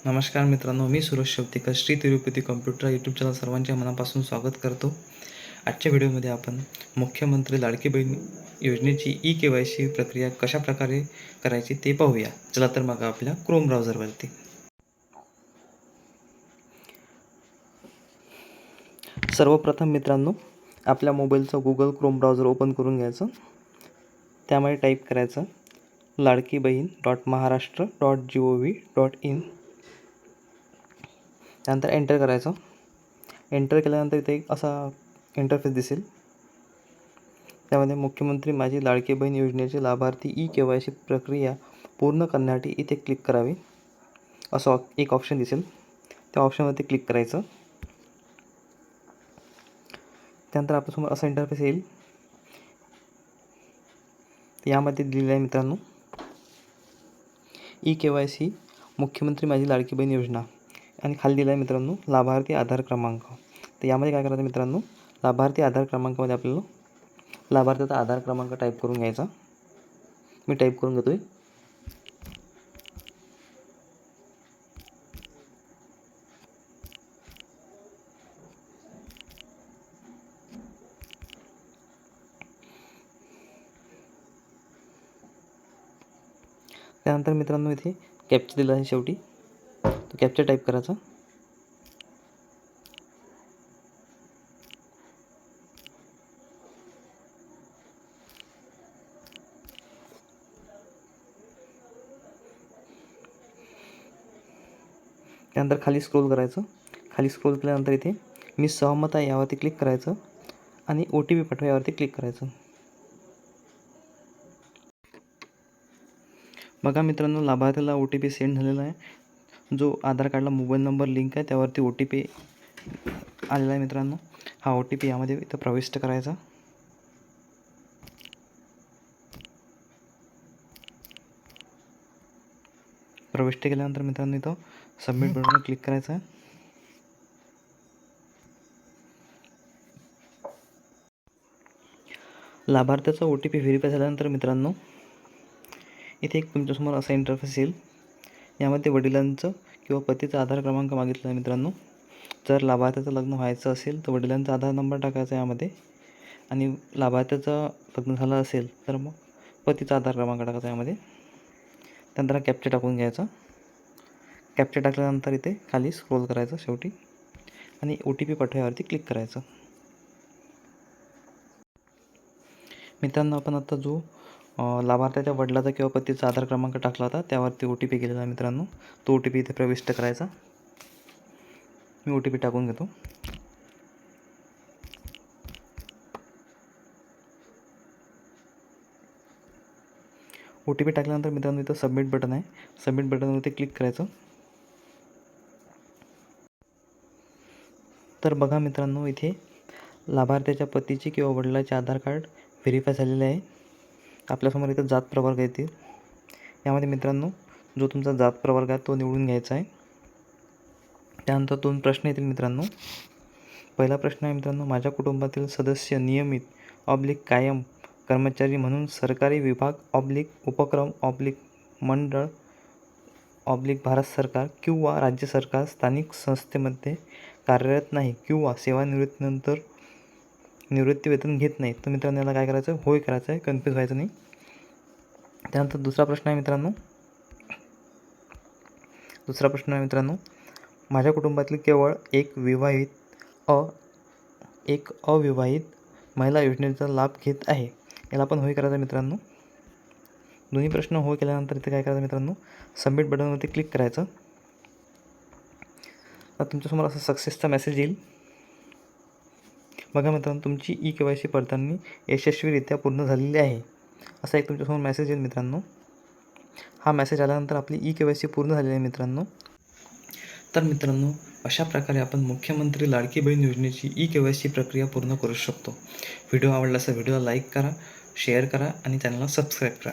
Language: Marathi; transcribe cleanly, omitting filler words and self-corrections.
नमस्कार मित्रांनो, मी Suresh Shevtekar Shri Tirupati computer YouTube channel सर्वांच्या मनापासून स्वागत करतो. आजच्या व्हिडिओमध्ये आपण मुख्यमंत्री लाडकी बहीण योजनेची KYC प्रक्रिया कशा प्रकारे करायची ते पाहूया. चला तर मग आपल्या क्रोम ब्राउझरवरती सर्वप्रथम मित्रांनो आपल्या मोबाईलचं गूगल क्रोम ब्राउझर ओपन करून घ्यायचं. त्यामध्ये टाईप करायचं ladkibahin.maharashtra.gov.in. त्यानंतर एंटर करायचं. एंटर केल्यानंतर इथे एक असा इंटरफेस दिसेल. त्यामध्ये मुख्यमंत्री माझी लाडकी बहीण योजनेचे लाभार्थी KYC प्रक्रिया पूर्ण करण्यासाठी इथे क्लिक करावे असं एक ऑप्शन दिसेल. त्या ऑप्शनवरती क्लिक करायचं. त्यानंतर आपल्यासमोर असा इंटरफेस येईल. यामध्ये दिलेलं आहे मित्रांनो KYC मुख्यमंत्री माझी लाडकी बहीण योजना आणि खाली दिला आहे मित्रांनो लाभार्थी आधार क्रमांक. तर यामध्ये काय करायचं मित्रांनो, लाभार्थी आधार क्रमांकामध्ये आपल्याला लाभार्थ्याचा आधार क्रमांक टाईप करून घ्यायचा. मी टाईप करून घेतोय. त्यानंतर मित्रांनो इथे कॅप्चा दिला आहे शेवटी, तो कॅप्चा टाईप करायचा. त्यानंतर खाली स्क्रोल करायचं. खाली स्क्रोल केल्यानंतर इथे मी सहमत आहे यावरती क्लिक करायचं आणि OTP पाठवा यावरती क्लिक करायचं. बघा मित्रांनो लाभार्थ्याला OTP सेंड झालेला आहे. जो आधार कार्डला मोबाईल नंबर लिंक आहे त्यावरती OTP आलेला आहे मित्रांनो. हा OTP यामध्ये इथं प्रविष्ट करायचा. प्रविष्ट केल्यानंतर मित्रांनो इथं सबमिट बटनवर क्लिक करायचं आहे. लाभार्थ्याचा OTP व्हेरीफाय झाल्यानंतर मित्रांनो इथे एक तुमच्यासमोर असा इंटरफेस येईल. यामध्ये वडिलांचं किंवा पतीचा आधार क्रमांक मागितला आहे मित्रांनो. जर लाभार्थ्याचं लग्न व्हायचं असेल तर वडिलांचा आधार नंबर टाकायचा यामध्ये आणि लाभार्थ्याचं लग्न झालं असेल तर मग पतीचा आधार क्रमांक टाकायचा यामध्ये. त्यानंतर कॅप्चा टाकून घ्यायचा. कॅप्चा टाकल्यानंतर इथे खाली स्क्रोल करायचं शेवटी आणि OTP पाठवायवरती क्लिक करायचं. मित्रांनो आपण आता जो लाभार्थ्याच्या वडिलाचा किंवा पतीचा आधार क्रमांक टाकला होता त्यावरती OTP गेलेला आहे मित्रांनो. तो OTP इथे प्रविष्ट करायचा. मी OTP टाकून घेतो. OTP टाकल्यानंतर मित्रांनो इथं सबमिट बटन आहे. सबमिट बटनवरती क्लिक करायचं. तर बघा मित्रांनो इथे लाभार्थ्याच्या पतीचे किंवा वडिलांचे आधार कार्ड व्हेरीफाय झालेले आहे. आपल्यासमोर इथं जात प्रवर्ग येतील. यामध्ये मित्रांनो जो तुमचा जात प्रवर्ग आहे तो निवडून घ्यायचा आहे. त्यानंतर 2 प्रश्न येतील मित्रांनो. पहिला प्रश्न आहे मित्रांनो, माझ्या कुटुंबातील सदस्य नियमित कायम कर्मचारी म्हणून सरकारी विभाग उपक्रम मंडळ भारत सरकार किंवा राज्य सरकार स्थानिक संस्थेमध्ये कार्यरत नाही किंवा सेवानिवृत्तीनंतर निवृत्ती वेतन घेत नाही. तर मित्रांनो याला काय करायचं, होय करायचं आहे, कन्फ्यूज व्हायचं नाही. त्यानंतर दुसरा प्रश्न आहे मित्रांनो, माझ्या कुटुंबातील केवळ एक अविवाहित महिला योजनेचा लाभ घेत आहे. याला पण होय करायचं मित्रांनो. दोन्ही प्रश्न होय केल्यानंतर इथे काय करायचं मित्रांनो, सबमिट बटनवरती क्लिक करायचं. तर तुमच्यासमोर असा सक्सेसचा मेसेज येईल. बघा मित्रांनो तुमची KYC पडताळणी यशस्वीरित्या पूर्ण झालेली आहे असा एक तुमच्यासमोर मेसेज येईल मित्रांनो. हा मेसेज आल्यानंतर आपली KYC पूर्ण झालेली आहे मित्रांनो. तर मित्रांनो अशा प्रकारे आपण मुख्यमंत्री लाडकी बहीण योजनेची KYC प्रक्रिया पूर्ण करू शकतो. व्हिडिओ आवडला असेल व्हिडिओला लाईक करा, शेअर करा आणि चॅनलला सबस्क्राईब करा.